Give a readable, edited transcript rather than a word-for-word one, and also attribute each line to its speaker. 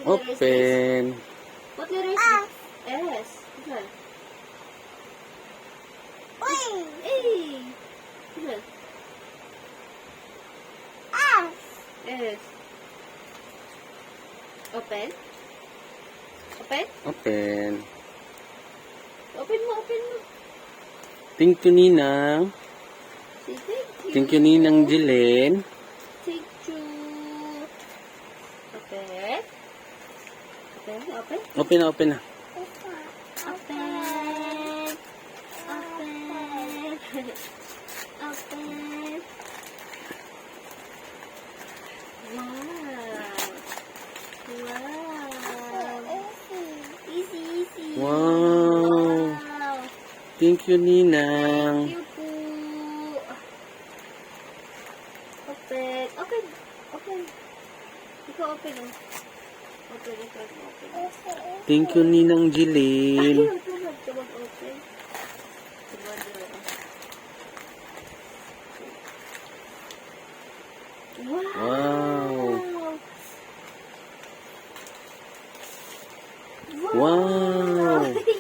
Speaker 1: Open.
Speaker 2: What letter is this? S. Okay. A. Okay. S. Open. Open?
Speaker 1: Open.
Speaker 2: Open mo, open mo.
Speaker 1: Thank you, Ninang.
Speaker 2: Say thank you.
Speaker 1: Thank you, Ninang Jilin.
Speaker 2: Thank you. Open. Open, open.
Speaker 1: Open na, open na.
Speaker 2: Open. Open. Open. Wow. Wow. Easy, easy.
Speaker 1: Wow.
Speaker 2: Wow.
Speaker 1: Thank you, Ninang.
Speaker 2: Thank you po. Open. Open. Open. Ikaw open oh. Open, ikaw open.
Speaker 1: Thank you, Ninang Jilin.
Speaker 2: Ayaw, tumag open. Wow.
Speaker 1: Wow. Wow.